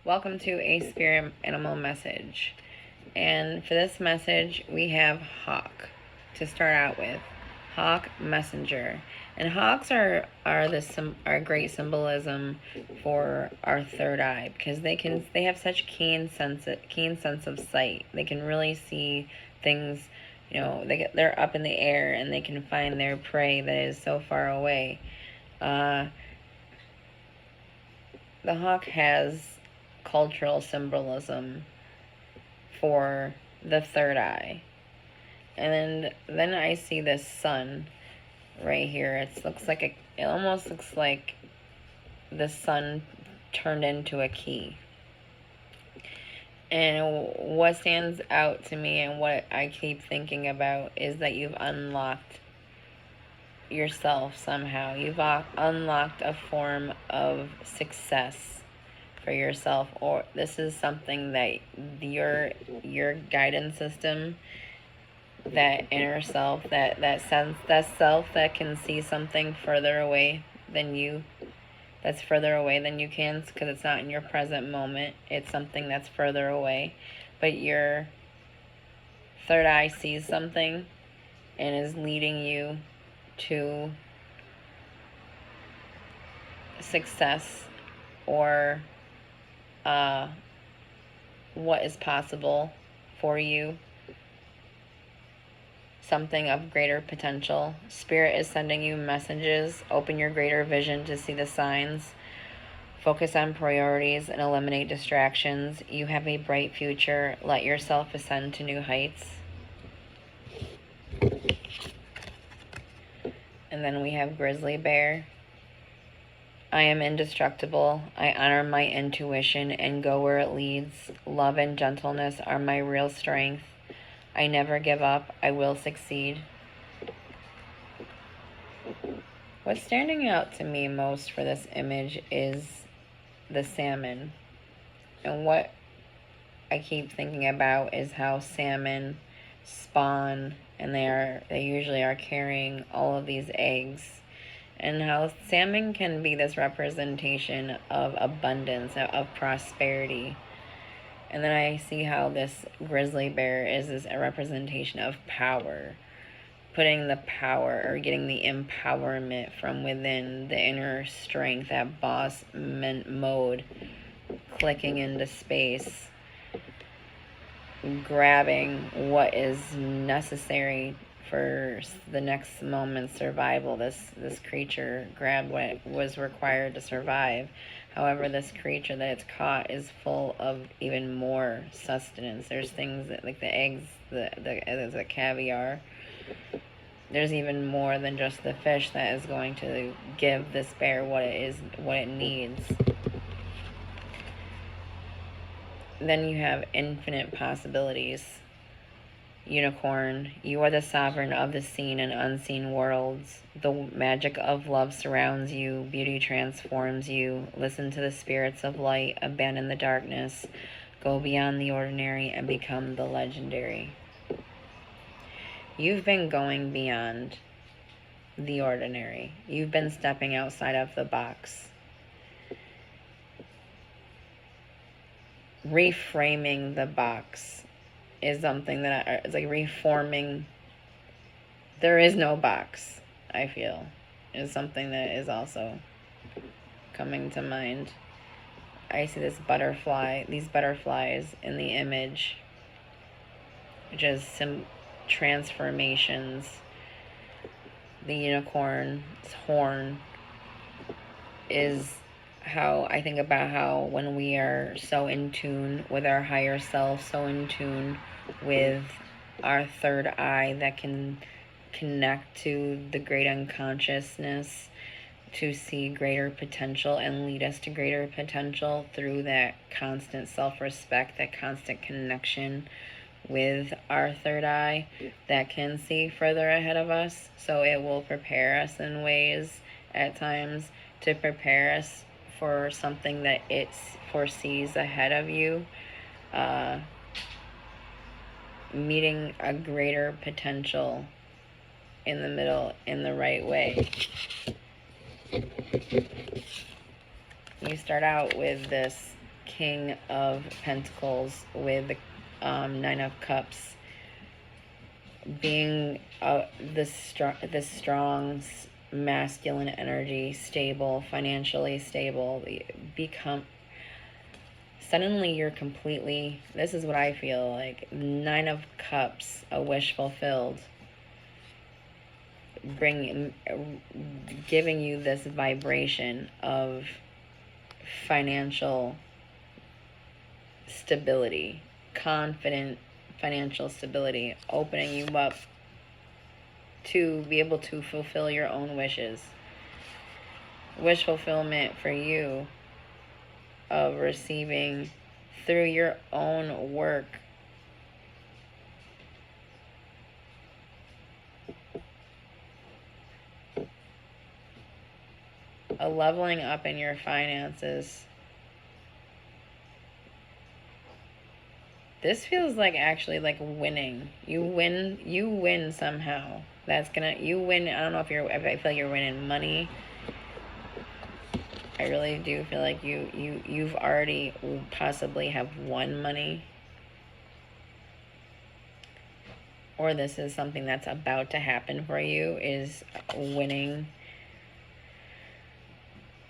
Welcome to a spirit animal message. And for this message, we have hawk to start out with. Hawk messenger. And hawks are great symbolism for our third eye because they have such keen sense of sight. They can really see things, they're up in the air and they can find their prey that is so far away. The hawk has cultural symbolism for the third eye. And then I see this sun right here. It almost looks like the sun turned into a key. And what stands out to me and what I keep thinking about is that you've unlocked yourself somehow. You've unlocked a form of success for yourself, or this is something that your guidance system, that inner self, that self that can see something further away than you, that's further away than you can, because it's not in your present moment, it's something that's further away, but your third eye sees something and is leading you to success, or what is possible for you, something of greater potential. Spirit is sending you messages. Open your greater vision to see the signs. Focus on priorities and eliminate distractions. You have a bright future. Let yourself ascend to new heights. And then we have grizzly bear. I am indestructible. I honor my intuition and go where it leads. Love and gentleness are my real strength. I never give up. I will succeed. What's standing out to me most for this image is the salmon. And what I keep thinking about is how salmon spawn, and they usually are carrying all of these eggs. And how salmon can be this representation of abundance, of prosperity. And then I see how this grizzly bear is a representation of power. Putting the power, or getting the empowerment from within, the inner strength, that boss mode, clicking into space, grabbing what is necessary for the next moment's survival. This creature grabbed what was required to survive. However, this creature that it's caught is full of even more sustenance. There's things that, like the eggs, the caviar. There's even more than just the fish that is going to give this bear what it needs. Then you have infinite possibilities. Unicorn, you are the sovereign of the seen and unseen worlds. The magic of love surrounds you. Beauty transforms you. Listen to the spirits of light. Abandon the darkness. Go beyond the ordinary and become the legendary. You've been going beyond the ordinary. You've been stepping outside of the box. Reframing the box is something that it's like reforming. There is no box, I feel, is something that is also coming to mind. I see these butterflies in the image, which is some transformations. The unicorn's horn is how I think about how when we are so in tune with our higher self, so in tune with our third eye that can connect to the great unconsciousness to see greater potential and lead us to greater potential through that constant self-respect, that constant connection with our third eye that can see further ahead of us. So it will prepare us in ways at times to prepare us for something that it foresees ahead of you, meeting a greater potential in the middle, in the right way. You start out with this King of Pentacles with the Nine of Cups being this strong masculine energy, stable, financially stable, become suddenly you're completely, this is what I feel like, Nine of Cups, a wish fulfilled, giving you this vibration of financial stability, confident financial stability, opening you up to be able to fulfill your own wishes. Wish fulfillment for you of receiving through your own work a leveling up in your finances. This feels like actually like winning. You win somehow. That's gonna, you win. I don't know if I feel like you're winning money. I really do feel like you've already possibly have won money. Or this is something that's about to happen for you, is winning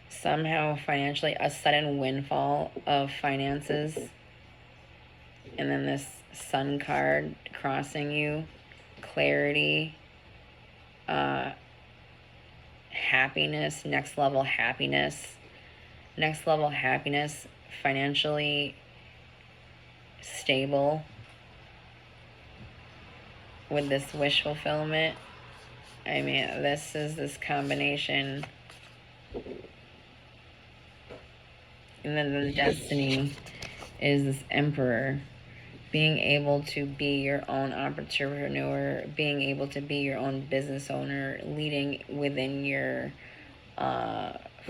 somehow financially, a sudden windfall of finances. And then this Sun card crossing you, clarity, happiness, next level happiness, financially stable with this wish fulfillment. I mean, this is this combination. And then the destiny is this Emperor, being able to be your own entrepreneur, being able to be your own business owner, leading within your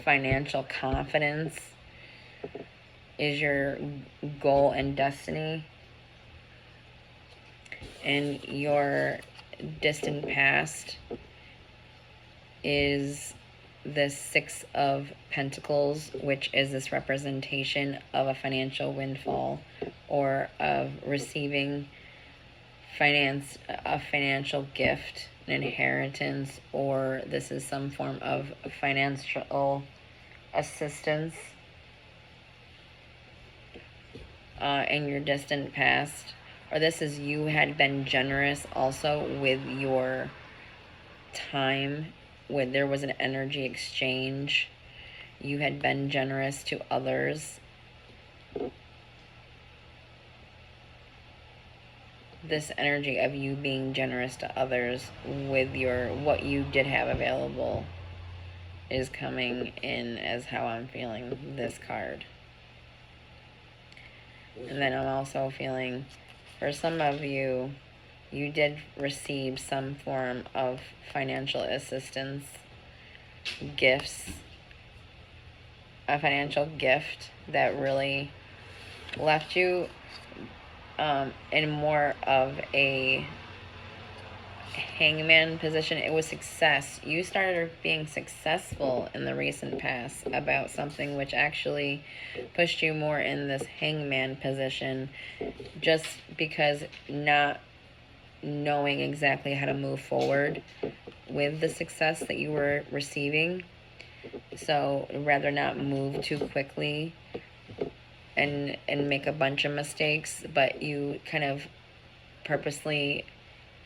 financial confidence is your goal and destiny. And your distant past is this Six of Pentacles, which is this representation of a financial windfall or of receiving a financial gift, an inheritance, or this is some form of financial assistance in your distant past. Or this is you had been generous also with your time, when there was an energy exchange. You had been generous to others. This energy of you being generous to others with your what you did have available is coming in as how I'm feeling this card. And then I'm also feeling, for some of you, you did receive some form of financial assistance, gifts, a financial gift that really left you in more of a hangman position. It was success. You started being successful in the recent past about something which actually pushed you more in this hangman position, just because not knowing exactly how to move forward with the success that you were receiving. So rather not move too quickly and make a bunch of mistakes, but you kind of purposely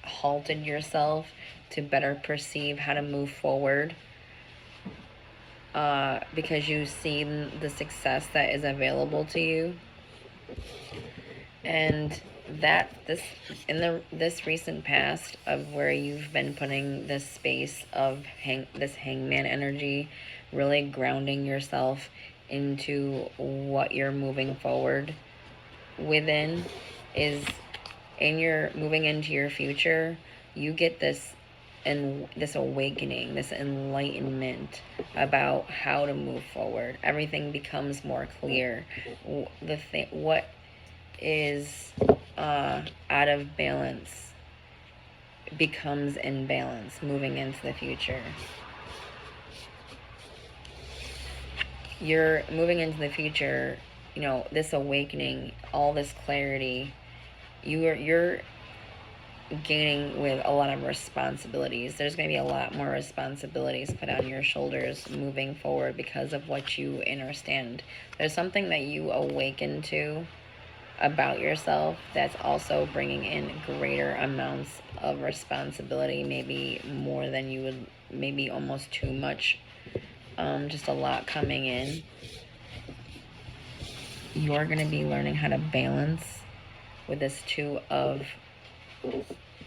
halted yourself to better perceive how to move forward, because you've seen the success that is available to you. And that this recent past of where you've been putting this space of this hangman energy, really grounding yourself into what you're moving forward within, is in your moving into your future, you get this awakening, this enlightenment about how to move forward. Everything becomes more clear. What is out of balance becomes in balance moving into the future. You're moving into the future you know, this awakening, all this clarity, you're gaining with a lot of responsibilities. There's going to be a lot more responsibilities put on your shoulders moving forward because of what you understand. There's something that you awaken to about yourself that's also bringing in greater amounts of responsibility, maybe more than you would, maybe almost too much, just a lot coming in. You're going to be learning how to balance with this Two of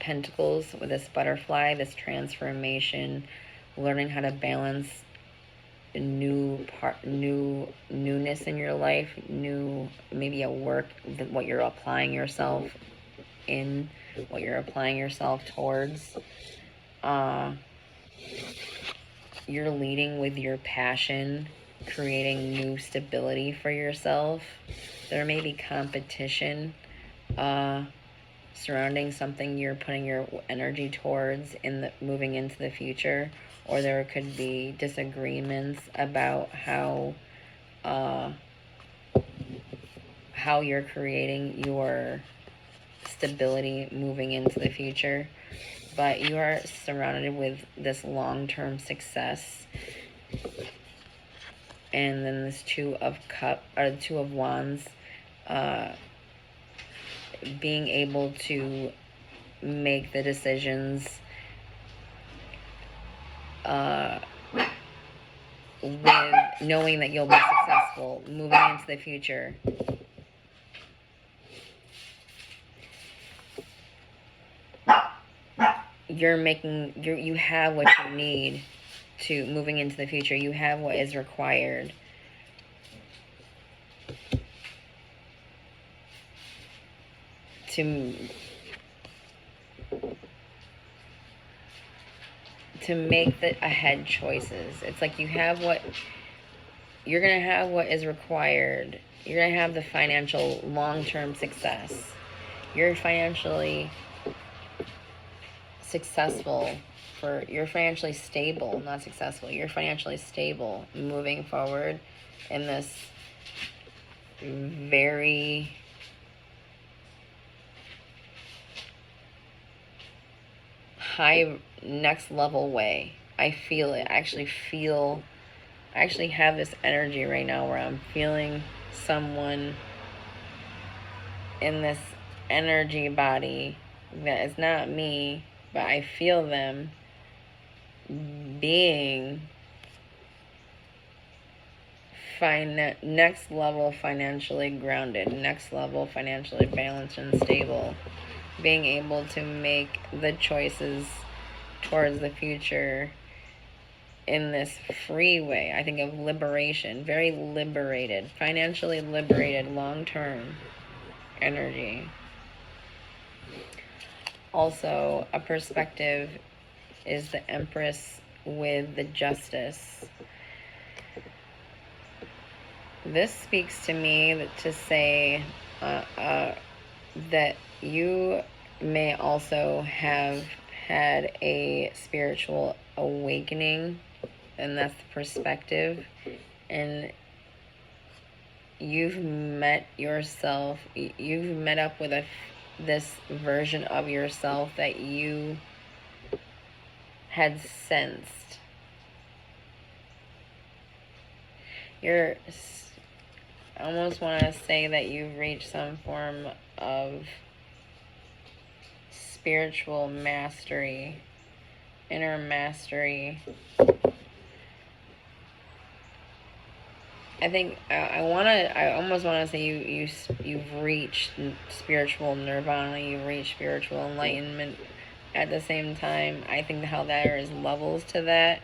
Pentacles, with this butterfly, this transformation, learning how to balance newness in your life, new, maybe at work, what you're applying yourself in, what you're applying yourself towards. You're leading with your passion, creating new stability for yourself. There may be competition surrounding something you're putting your energy towards in the moving into the future, or there could be disagreements about how you're creating your stability moving into the future. But you are surrounded with this long-term success. And then this Two of Wands, being able to make the decisions with knowing that you'll be successful moving into the future. You have what you need to moving into the future. You have what is required. To make the ahead choices. It's like you're gonna have what is required. You're gonna have the financial long-term success. You're financially successful, you're financially stable, not successful. You're financially stable moving forward in this very high, next level way. I feel it. I actually have this energy right now where I'm feeling someone in this energy body that is not me, but I feel them being next level financially grounded, next level financially balanced and stable, being able to make the choices towards the future in this free way. I think of liberation, very liberated, financially liberated, long-term energy. Also, a perspective is the Empress with the Justice. This speaks to me to say that you may also have had a spiritual awakening, and that's the perspective. And you've met yourself, you've met up with this version of yourself that you had sensed. I almost want to say that you've reached some form of spiritual mastery, inner mastery. I think I almost want to say you've reached spiritual nirvana, you've reached spiritual enlightenment. At the same time, I think how there is levels to that.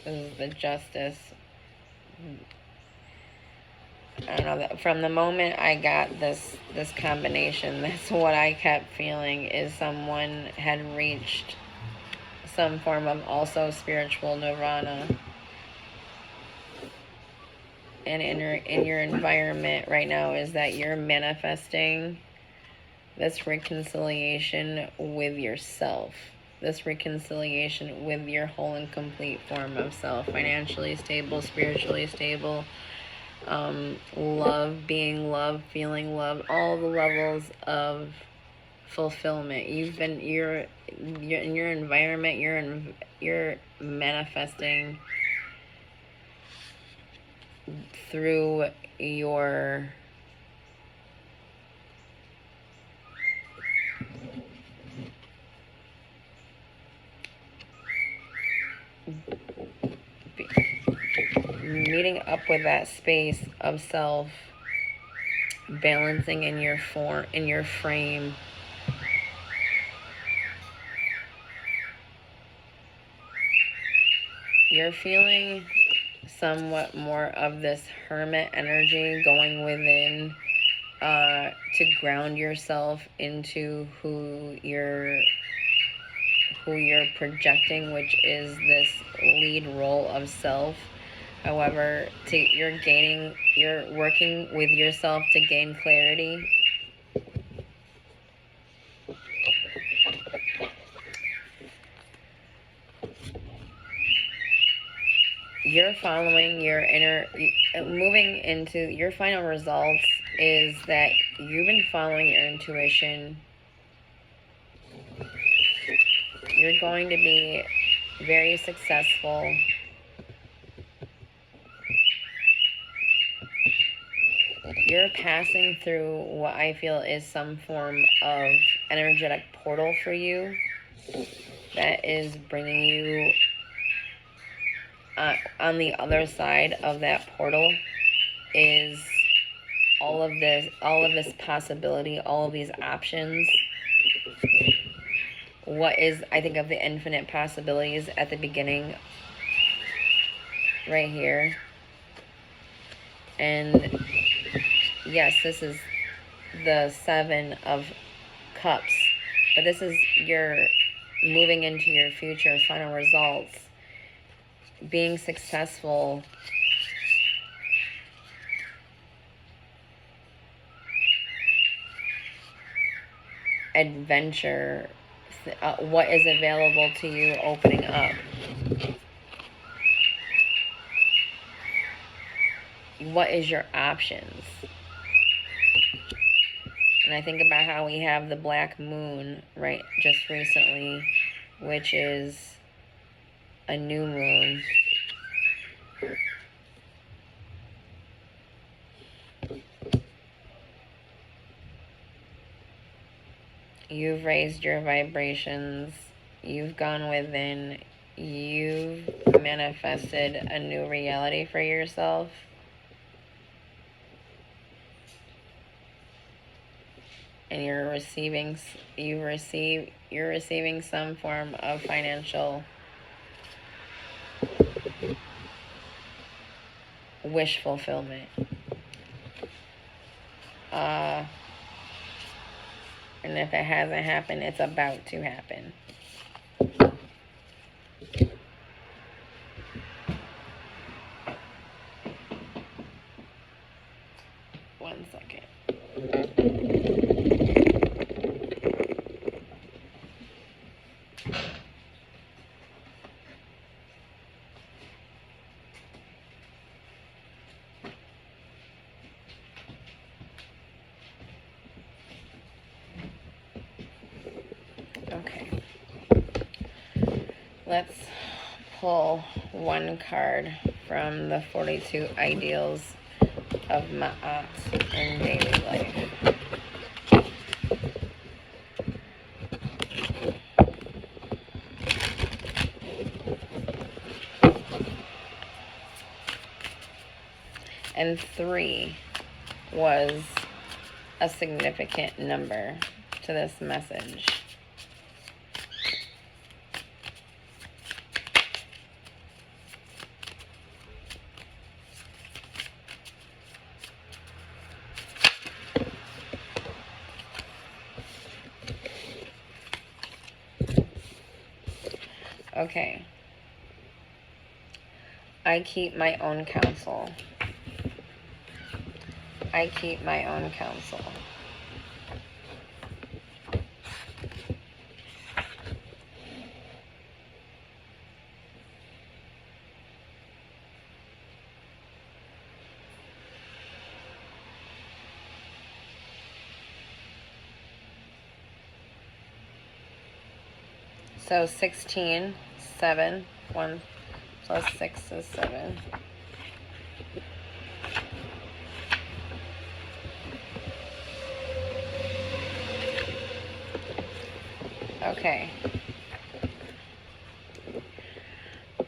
This is the Justice. I don't know, from the moment I got this combination, that's what I kept feeling, is someone had reached some form of also spiritual nirvana. And in your environment right now is that you're manifesting this reconciliation with yourself, this reconciliation with your whole and complete form of self, financially stable, spiritually stable, love, being love, feeling love, all the levels of fulfillment. You're in your environment, you're manifesting through your meeting up with that space of self, balancing in your form, in your frame. You're feeling somewhat more of this hermit energy going within, to ground yourself into who you're projecting, which is this lead role of self. However, you're working with yourself to gain clarity. You're following your moving into your final results is that you've been following your intuition. You're going to be very successful. You're passing through what I feel is some form of energetic portal for you that is bringing you on the other side of that portal is all of this possibility, all of these options. What is, I think, of the infinite possibilities at the beginning right here. And yes, this is the 7 of Cups, but this is your moving into your future final results, being successful, adventure, what is available to you opening up. What is your options? And I think about how we have the black moon right just recently, which is a new moon. You've raised your vibrations. You've gone within. You've manifested a new reality for yourself. And you're receiving some form of financial wish fulfillment. And if it hasn't happened, it's about to happen. One second. Okay. Let's pull one card from the 42 ideals of Ma'at in daily life. And 3 was a significant number to this message. Okay. I keep my own counsel. I keep my own counsel. So 16, 7, 1 plus 6 is 7. Okay.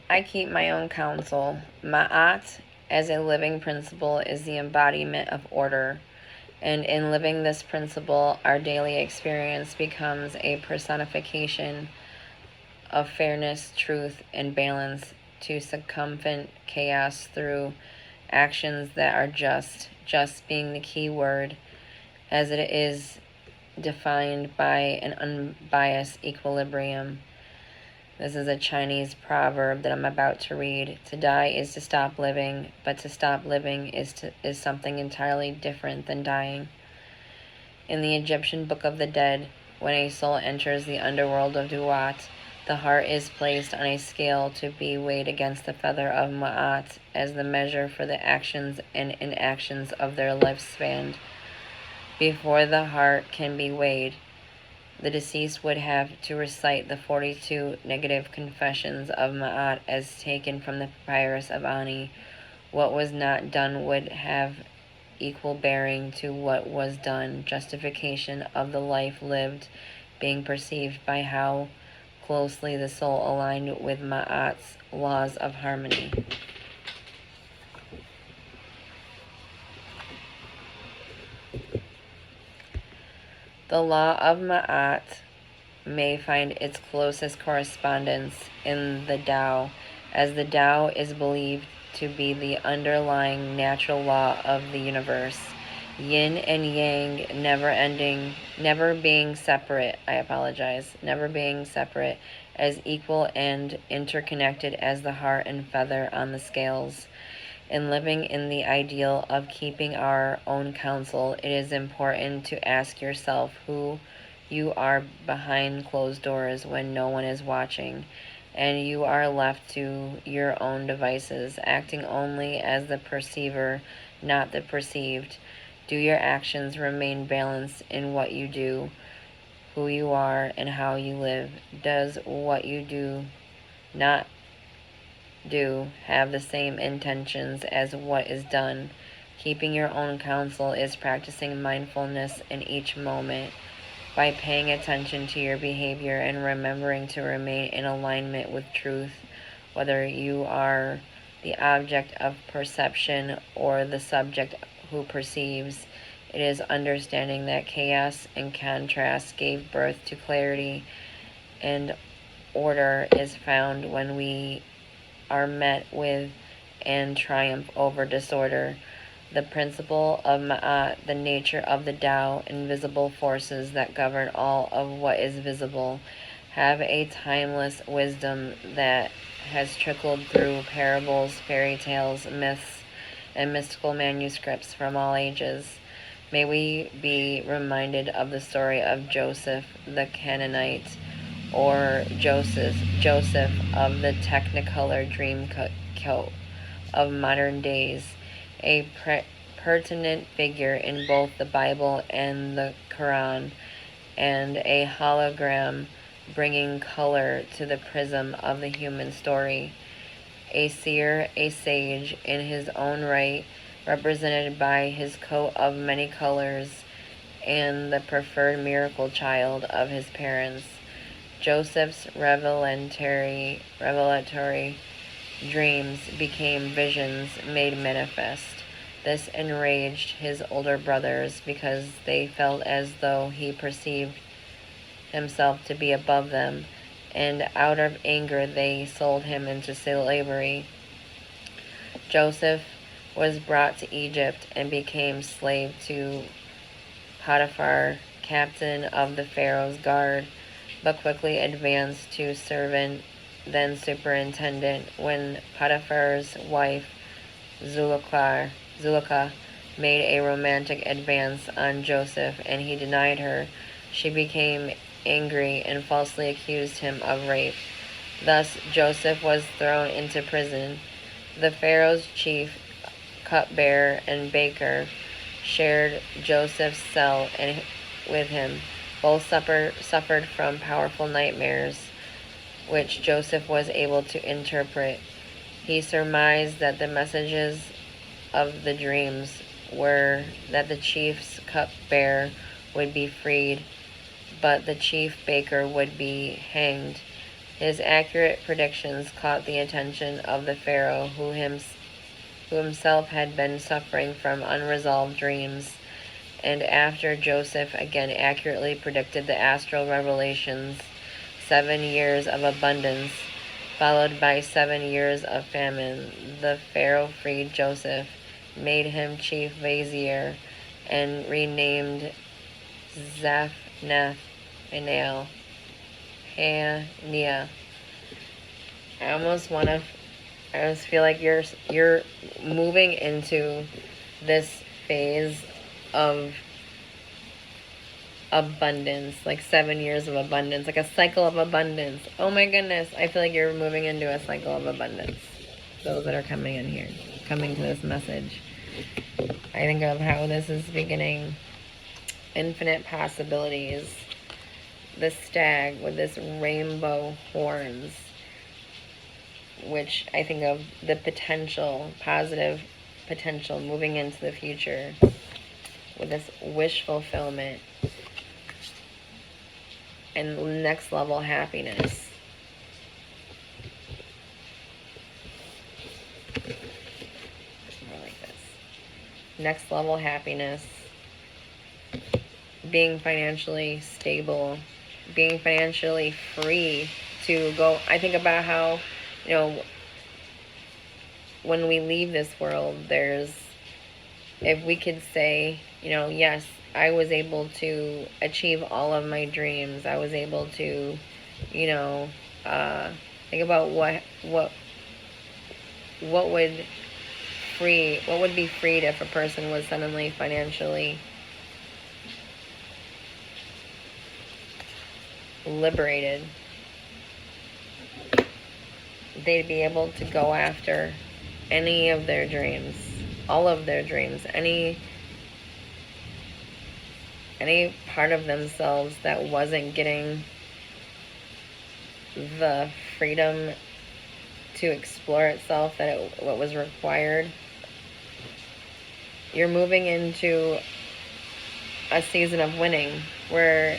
I keep my own counsel. Ma'at, as a living principle, is the embodiment of order. And in living this principle, our daily experience becomes a personification of fairness, truth, and balance to circumvent chaos through actions that are just being the key word, as it is defined by an unbiased equilibrium. This is a Chinese proverb that I'm about to read. To die is to stop living, but to stop living is something entirely different than dying. In the Egyptian Book of the Dead, when a soul enters the underworld of Duat, the heart is placed on a scale to be weighed against the feather of Ma'at as the measure for the actions and inactions of their lifespan. Before the heart can be weighed, the deceased would have to recite the 42 negative confessions of Ma'at as taken from the Papyrus of Ani. What was not done would have equal bearing to what was done, justification of the life lived being perceived by how closely the soul aligned with Ma'at's laws of harmony. The law of Ma'at may find its closest correspondence in the Tao, as the Tao is believed to be the underlying natural law of the universe. Yin and yang never being separate, as equal and interconnected as the heart and feather on the scales. In living in the ideal of keeping our own counsel, it is important to ask yourself who you are behind closed doors when no one is watching, and you are left to your own devices, acting only as the perceiver, not the perceived. Do your actions remain balanced in what you do, who you are, and how you live? Does what you do not do have the same intentions as what is done? Keeping your own counsel is practicing mindfulness in each moment by paying attention to your behavior and remembering to remain in alignment with truth, whether you are the object of perception or the subject who perceives. It is understanding that chaos and contrast gave birth to clarity, and order is found when we are met with and triumph over disorder. The principle of Ma'at, the nature of the Tao, invisible forces that govern all of what is visible, have a timeless wisdom that has trickled through parables, fairy tales, myths, and mystical manuscripts from all ages. May we be reminded of the story of Joseph the Canaanite, or Joseph of the Technicolor Dreamcoat of modern days, a pertinent figure in both the Bible and the Quran, and a hologram bringing color to the prism of the human story. A seer, a sage in his own right, represented by his coat of many colors and the preferred miracle child of his parents. Joseph's revelatory dreams became visions made manifest. This enraged his older brothers because they felt as though he perceived himself to be above them, and out of anger they sold him into slavery. Joseph was brought to Egypt and became slave to Potiphar, captain of the Pharaoh's guard, but quickly advanced to servant, then superintendent. When Potiphar's wife, Zuleika, made a romantic advance on Joseph and he denied her, she became angry and falsely accused him of rape. Thus Joseph was thrown into prison. The Pharaoh's chief, cupbearer, and baker shared Joseph's cell with him. Both suffered from powerful nightmares. which Joseph was able to interpret. He surmised that the messages of the dreams were that the chief's cupbearer would be freed, but the chief baker would be hanged. His accurate predictions caught the attention of the Pharaoh, who himself had been suffering from unresolved dreams. And after Joseph again accurately predicted the astral revelations, 7 years of abundance, followed by 7 years of famine, the Pharaoh freed Joseph, made him chief vizier, and renamed Zaphnath-Paneah Paneah. I almost feel like you're moving into this phase of abundance, like 7 years of abundance, like a cycle of abundance. Oh my goodness, I feel like you're moving into a cycle of abundance. Those that are coming in here, coming to this message, I think of how this is beginning. Infinite possibilities. The stag with this rainbow horns, which I think of the potential, positive potential moving into the future with this wish fulfillment and next level happiness. More like this. Next level happiness. Being financially stable. Being financially free to go. I think about how, when we leave this world, if we could say, yes, I was able to achieve all of my dreams. I was able to, think about what would be freed if a person was suddenly financially liberated. They'd be able to go after any of their dreams, all of their dreams, any part of themselves that wasn't getting the freedom to explore itself, what was required. You're moving into a season of winning where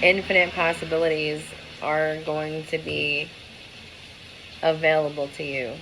infinite possibilities are going to be available to you.